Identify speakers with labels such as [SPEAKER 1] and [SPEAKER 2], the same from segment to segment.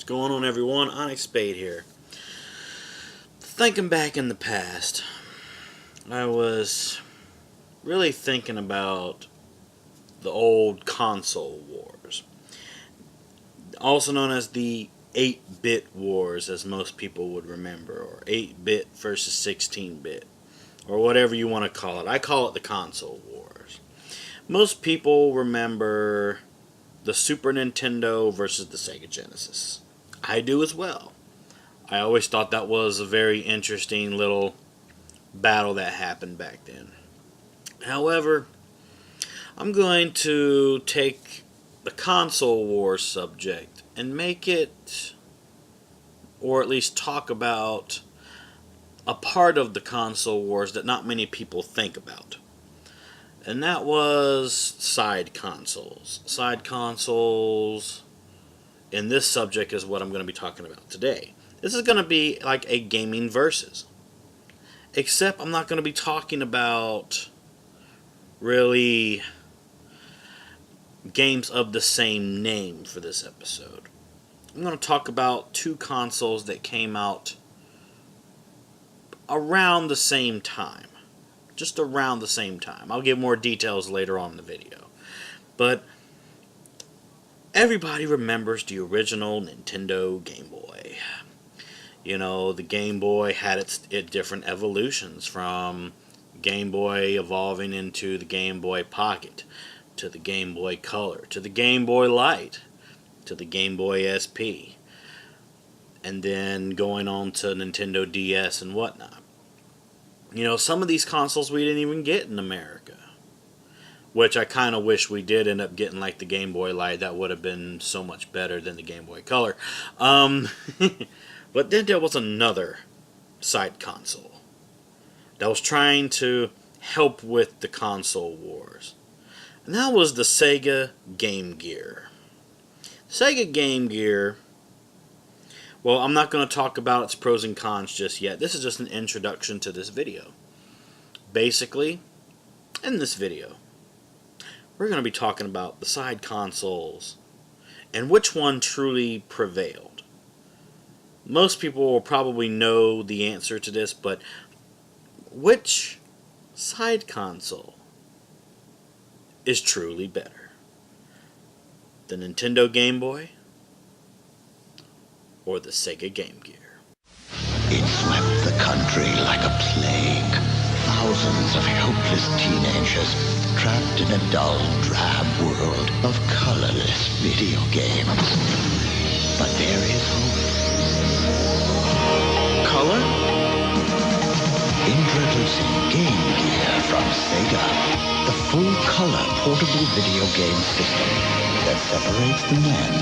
[SPEAKER 1] What's going on, everyone? Onyx Spade here. Thinking back in the past, I was really thinking about the old console wars, also known as the 8-bit wars, as most people would remember, or 8-bit versus 16-bit, or whatever you want to call it. I call it the console wars. Most people remember the Super Nintendo versus the Sega Genesis. I do as well. I always thought that was a very interesting little battle that happened back then. However, I'm going to take the console war subject and make it, or at least talk about, a part of the console wars that not many people think about. And that was side consoles. Side consoles in this subject is what I'm going to be talking about today. This is going to be like a gaming versus. Except I'm not going to be talking about really games of the same name for this episode. I'm going to talk about two consoles that came out around the same time. Just around the same time. I'll give more details later on in the video. But everybody remembers the original Nintendo Game Boy. You know, the Game Boy had its different evolutions, from Game Boy evolving into the Game Boy Pocket, to the Game Boy Color, to the Game Boy Light, to the Game Boy SP, and then going on to Nintendo DS and whatnot. You know, some of these consoles we didn't even get in America, which I kind of wish we did end up getting, like the Game Boy Light. That would have been so much better than the Game Boy Color. But then there was another side console that was trying to help with the console wars. And that was the Sega Game Gear. Sega Game Gear, well, I'm not going to talk about its pros and cons just yet. This is just an introduction to this video. Basically, in this video, we're going to be talking about the side consoles and which one truly prevailed. Most people will probably know the answer to this, but which side console is truly better? The Nintendo Game Boy or the Sega Game Gear?
[SPEAKER 2] It swept the country like a plague. Thousands of helpless teenagers trapped in a dull, drab world of colorless video games. But there is hope. Color? Introducing Game Gear from Sega. The full-color portable video game system that separates the men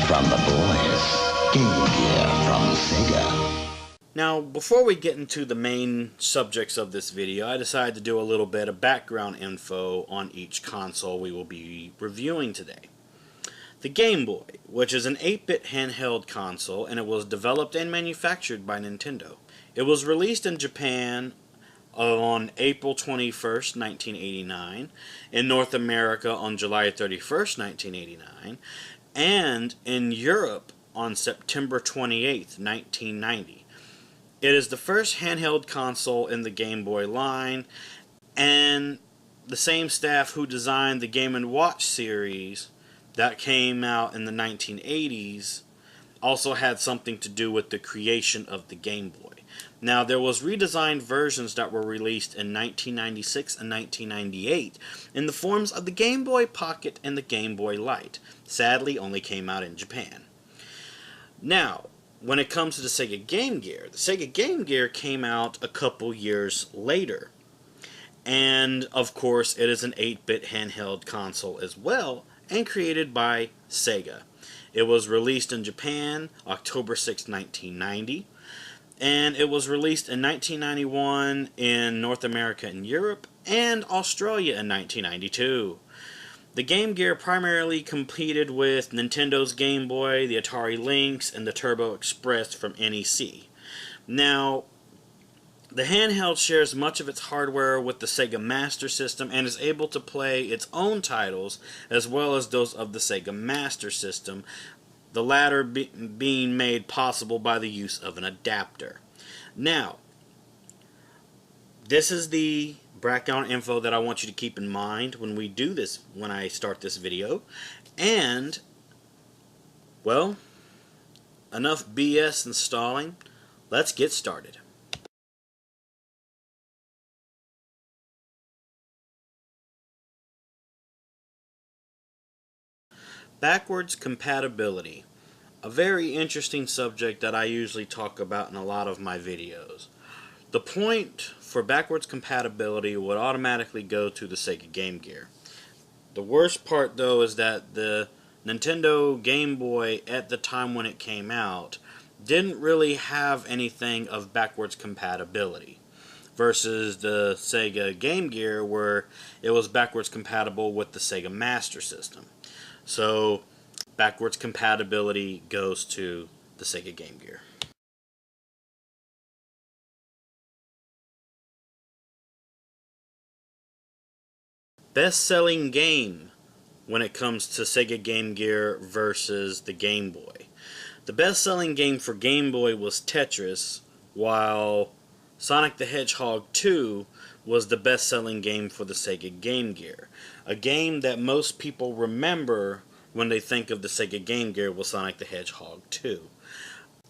[SPEAKER 2] from the boys. Game Gear from Sega.
[SPEAKER 1] Now, before we get into the main subjects of this video, I decided to do a little bit of background info on each console we will be reviewing today. The Game Boy, which is an 8-bit handheld console, and it was developed and manufactured by Nintendo. It was released in Japan on April 21st, 1989, in North America on July 31st, 1989, and in Europe on September 28th, 1990. It is the first handheld console in the Game Boy line, and the same staff who designed the Game & Watch series that came out in the 1980s also had something to do with the creation of the Game Boy. Now, there was redesigned versions that were released in 1996 and 1998 in the forms of the Game Boy Pocket and the Game Boy Light. Sadly, only came out in Japan. Now, when it comes to the Sega Game Gear, the Sega Game Gear came out a couple years later. And, of course, it is an 8-bit handheld console as well, and created by Sega. It was released in Japan October 6, 1990, and it was released in 1991 in North America and Europe, and Australia in 1992. The Game Gear primarily competed with Nintendo's Game Boy, the Atari Lynx, and the Turbo Express from NEC. Now, the handheld shares much of its hardware with the Sega Master System and is able to play its own titles as well as those of the Sega Master System, the latter being made possible by the use of an adapter. Now, this is the background info that I want you to keep in mind when we do this, when I start this video. And, well, enough BS and stalling. Let's get started. Backwards compatibility. A very interesting subject that I usually talk about in a lot of my videos. The point for backwards compatibility would automatically go to the Sega Game Gear. The worst part though is that the Nintendo Game Boy at the time when it came out didn't really have anything of backwards compatibility versus the Sega Game Gear where it was backwards compatible with the Sega Master System. So backwards compatibility goes to the Sega Game Gear. Best-selling game when it comes to Sega Game Gear versus the Game Boy. The best-selling game for Game Boy was Tetris, while Sonic the Hedgehog 2 was the best-selling game for the Sega Game Gear. A game that most people remember when they think of the Sega Game Gear was Sonic the Hedgehog 2.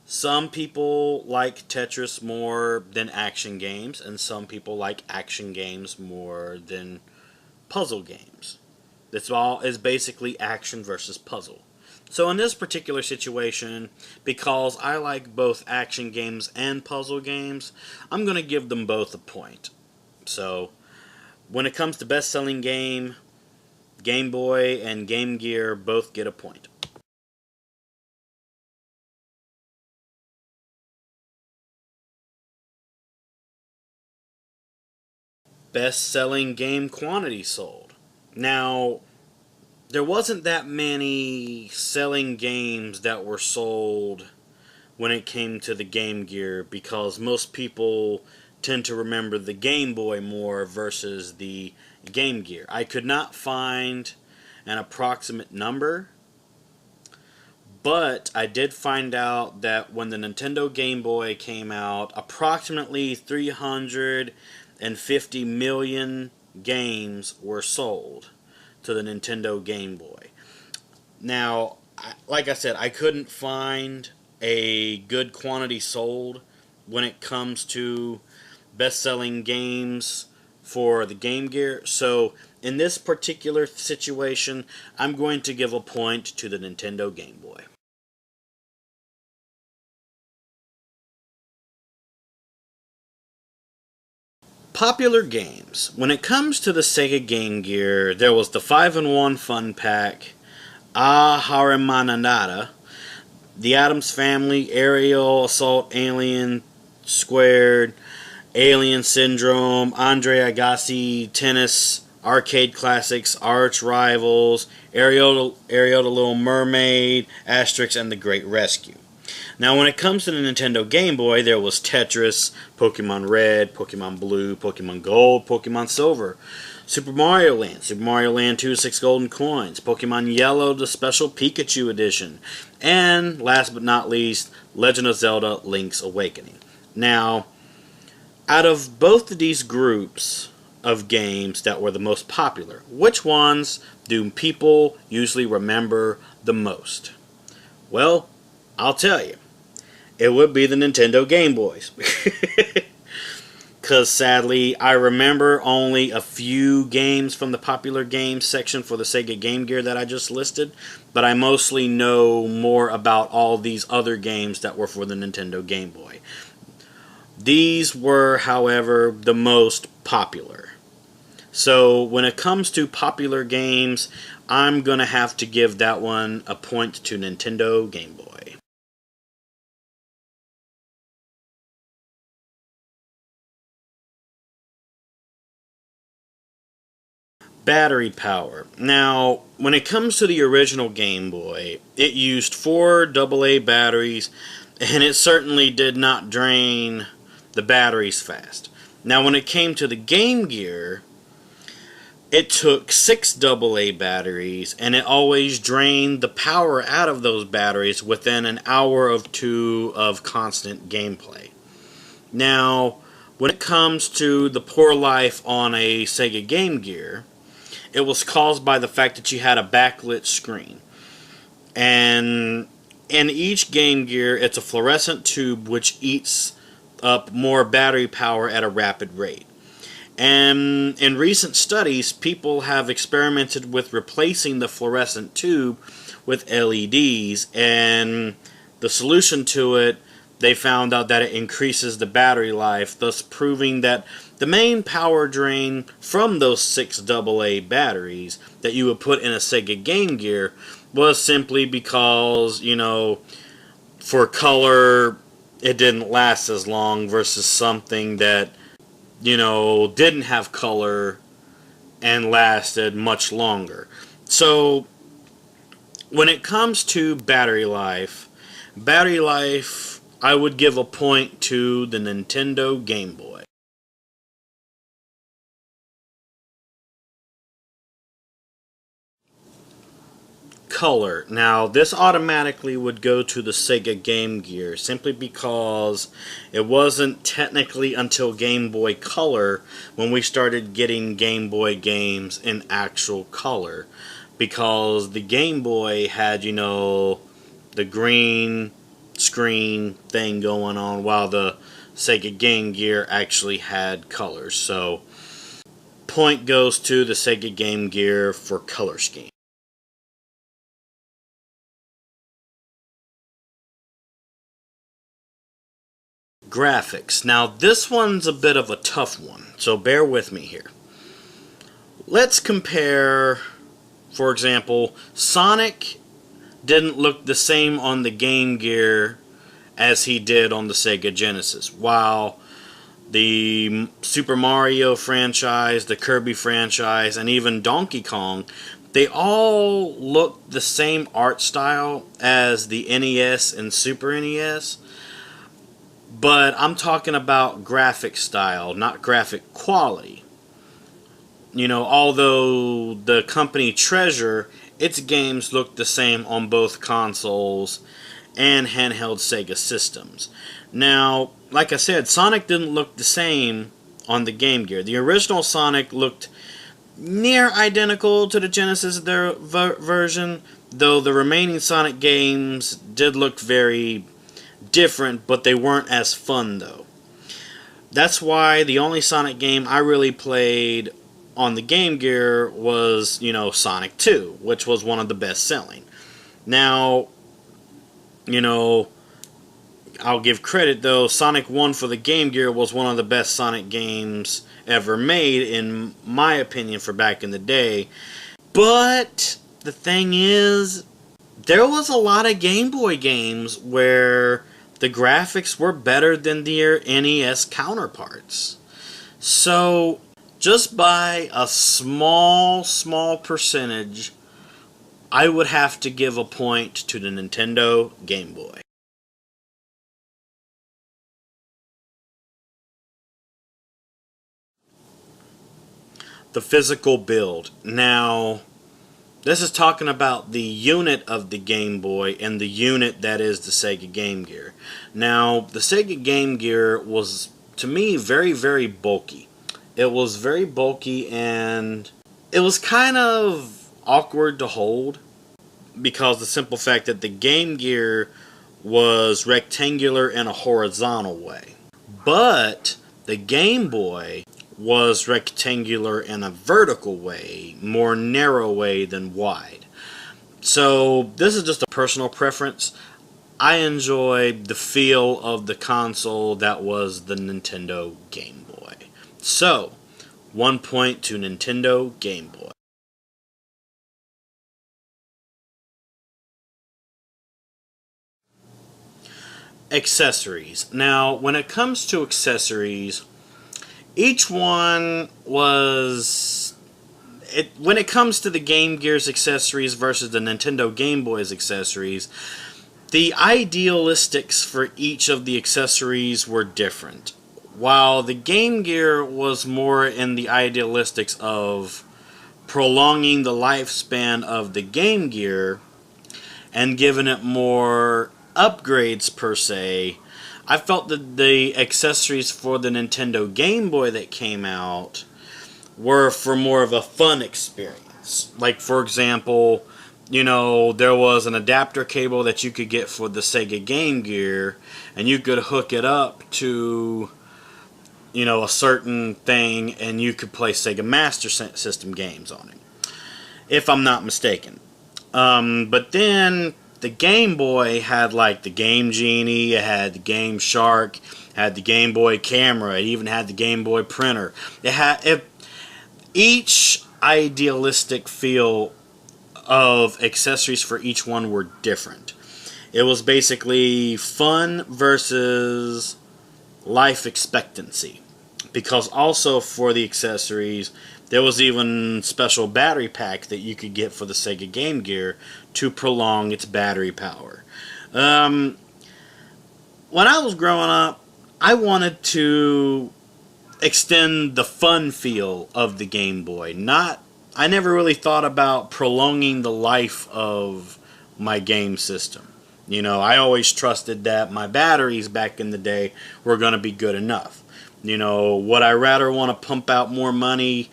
[SPEAKER 1] Some people like Tetris more than action games, and some people like action games more than puzzle games. This all is basically action versus puzzle. So in this particular situation, because I like both action games and puzzle games, I'm going to give them both a point. So when it comes to best-selling game, Game Boy and Game Gear both get a point. Best-selling game quantity sold. Now, there wasn't that many selling games that were sold when it came to the Game Gear because most people tend to remember the Game Boy more versus the Game Gear. I could not find an approximate number, but I did find out that when the Nintendo Game Boy came out, approximately 350 million games were sold to the Nintendo Game Boy. Now, like I said, I couldn't find a good quantity sold when it comes to best-selling games for the Game Gear. So, in this particular situation, I'm going to give a point to the Nintendo Game Boy. Popular games. When it comes to the Sega Game Gear, there was the 5-in-1 Fun Pack, Harimanada, The Addams Family, Aerial Assault Alien Squared, Alien Syndrome, Andre Agassi, Tennis, Arcade Classics, Arch Rivals, Ariel the Little Mermaid, Asterix, and The Great Rescue. Now, when it comes to the Nintendo Game Boy, there was Tetris, Pokemon Red, Pokemon Blue, Pokemon Gold, Pokemon Silver, Super Mario Land 2, 6 Golden Coins, Pokemon Yellow, the Special Pikachu Edition, and, last but not least, Legend of Zelda Link's Awakening. Now, out of both of these groups of games that were the most popular, which ones do people usually remember the most? Well, I'll tell you. It would be the Nintendo Game Boys. Because sadly, I remember only a few games from the popular games section for the Sega Game Gear that I just listed, but I mostly know more about all these other games that were for the Nintendo Game Boy. These were, however, the most popular. So when it comes to popular games, I'm going to have to give that one a point to Nintendo Game Boy. Battery power. Now, when it comes to the original Game Boy, it used 4 AA batteries, and it certainly did not drain the batteries fast. Now, when it came to the Game Gear, it took 6 AA batteries, and it always drained the power out of those batteries within an hour or two of constant gameplay. Now, when it comes to the poor life on a Sega Game Gear, it was caused by the fact that you had a backlit screen. And in each Game Gear, it's a fluorescent tube which eats up more battery power at a rapid rate. And in recent studies, people have experimented with replacing the fluorescent tube with LEDs, and the solution to it, they found out that it increases the battery life, thus proving that the main power drain from those 6 AA batteries that you would put in a Sega Game Gear was simply because, for color, it didn't last as long versus something that didn't have color and lasted much longer. So, when it comes to battery life, I would give a point to the Nintendo Game Boy. Color. Now, this automatically would go to the Sega Game Gear simply because it wasn't technically until Game Boy Color when we started getting Game Boy games in actual color, because the Game Boy had, the green screen thing going on, while the Sega Game Gear actually had colors. So, point goes to the Sega Game Gear for color scheme. Graphics. Now, this one's a bit of a tough one, so bear with me here. Let's compare, for example, Sonic didn't look the same on the Game Gear as he did on the Sega Genesis, while the Super Mario franchise, the Kirby franchise, and even Donkey Kong, they all look the same art style as the NES and Super NES. But I'm talking about graphic style, not graphic quality. Although the company Treasure, its games look the same on both consoles and handheld Sega systems. Now, like I said, Sonic didn't look the same on the Game Gear. The original Sonic looked near identical to the Genesis version, though the remaining Sonic games did look very different, but they weren't as fun though. That's why the only Sonic game I really played on the Game Gear was, Sonic 2, which was one of the best selling. Now, I'll give credit though, Sonic 1 for the Game Gear was one of the best Sonic games ever made, in my opinion, for back in the day. But the thing is, there was a lot of Game Boy games where the graphics were better than their NES counterparts. So, just by a small percentage, I would have to give a point to the Nintendo Game Boy. The physical build. Now, this is talking about the unit of the Game Boy and the unit that is the Sega Game Gear. Now, the Sega Game Gear was, to me, very, very bulky. It was very bulky, and it was kind of awkward to hold because the simple fact that the Game Gear was rectangular in a horizontal way. But the Game Boy was rectangular in a vertical way, more narrow way than wide. So this is just a personal preference. I enjoyed the feel of the console that was the Nintendo Game Boy. So, 1 point to Nintendo Game Boy. Accessories. Now, when it comes to accessories, each one was... when it comes to the Game Gear's accessories versus the Nintendo Game Boy's accessories, the idealistics for each of the accessories were different. While the Game Gear was more in the idealistics of prolonging the lifespan of the Game Gear and giving it more upgrades per se, I felt that the accessories for the Nintendo Game Boy that came out were for more of a fun experience. Like, for example, you know, there was an adapter cable that you could get for the Sega Game Gear, and you could hook it up to, you know, a certain thing, and you could play Sega Master System games on it, if I'm not mistaken. But then the Game Boy had like the Game Genie, it had the Game Shark, had the Game Boy camera, it even had the Game Boy printer. Each idealistic feel of accessories for each one were different. It was basically fun versus life expectancy. Because also for the accessories, there was even special battery pack that you could get for the Sega Game Gear to prolong its battery power. When I was growing up, I wanted to extend the fun feel of the Game Boy. I never really thought about prolonging the life of my game system. You know, I always trusted that my batteries back in the day were going to be good enough. You know, would I rather want to pump out more money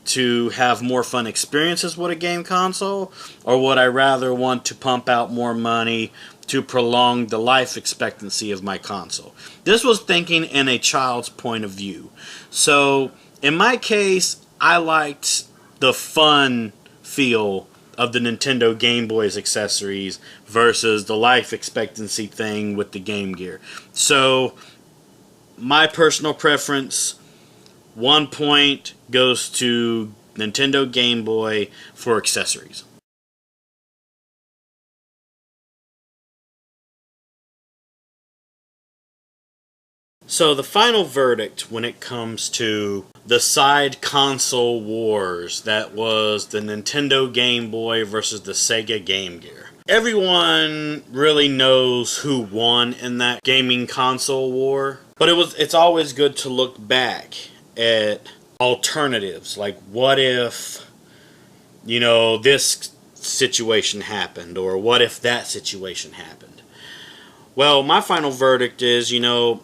[SPEAKER 1] to have more fun experiences with a game console, or would I rather want to pump out more money to prolong the life expectancy of my console? This was thinking in a child's point of view. So, in my case, I liked the fun feel of the Nintendo Game Boy's accessories versus the life expectancy thing with the Game Gear. So, my personal preference, 1 point goes to Nintendo Game Boy for accessories. So the final verdict when it comes to the side console wars, that was the Nintendo Game Boy versus the Sega Game Gear. Everyone really knows who won in that gaming console war, but it's always good to look back at alternatives. Like, what if, you know, this situation happened, or what if that situation happened? Well, my final verdict is, you know,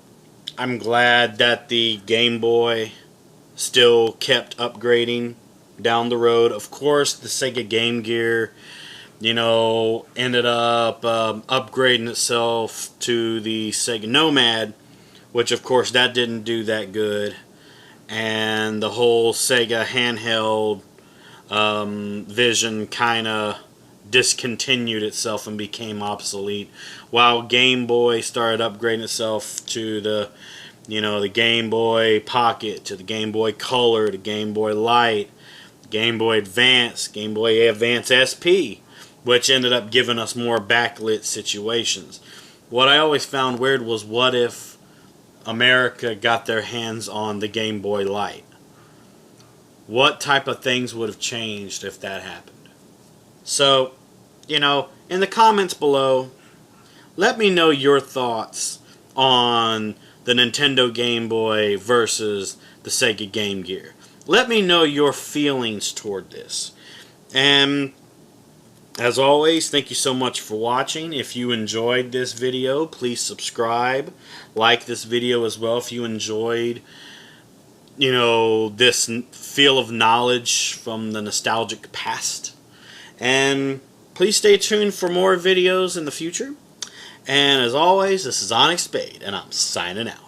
[SPEAKER 1] I'm glad that the Game Boy still kept upgrading down the road. Of course, the Sega Game Gear, you know, ended up upgrading itself to the Sega Nomad, which of course that didn't do that good. And the whole Sega handheld vision kind of discontinued itself and became obsolete, while Game Boy started upgrading itself to the, you know, the Game Boy Pocket, to the Game Boy Color, to Game Boy Light, Game Boy Advance, Game Boy Advance SP, which ended up giving us more backlit situations. What I always found weird was, what if America got their hands on the Game Boy Light? What type of things would have changed if that happened? So, you know, in the comments below, let me know your thoughts on the Nintendo Game Boy versus the Sega Game Gear. Let me know your feelings toward this. And as always, thank you so much for watching. If you enjoyed this video, please subscribe. Like this video as well if you enjoyed, you know, this feel of knowledge from the nostalgic past. And please stay tuned for more videos in the future. And as always, this is Onyx Spade, and I'm signing out.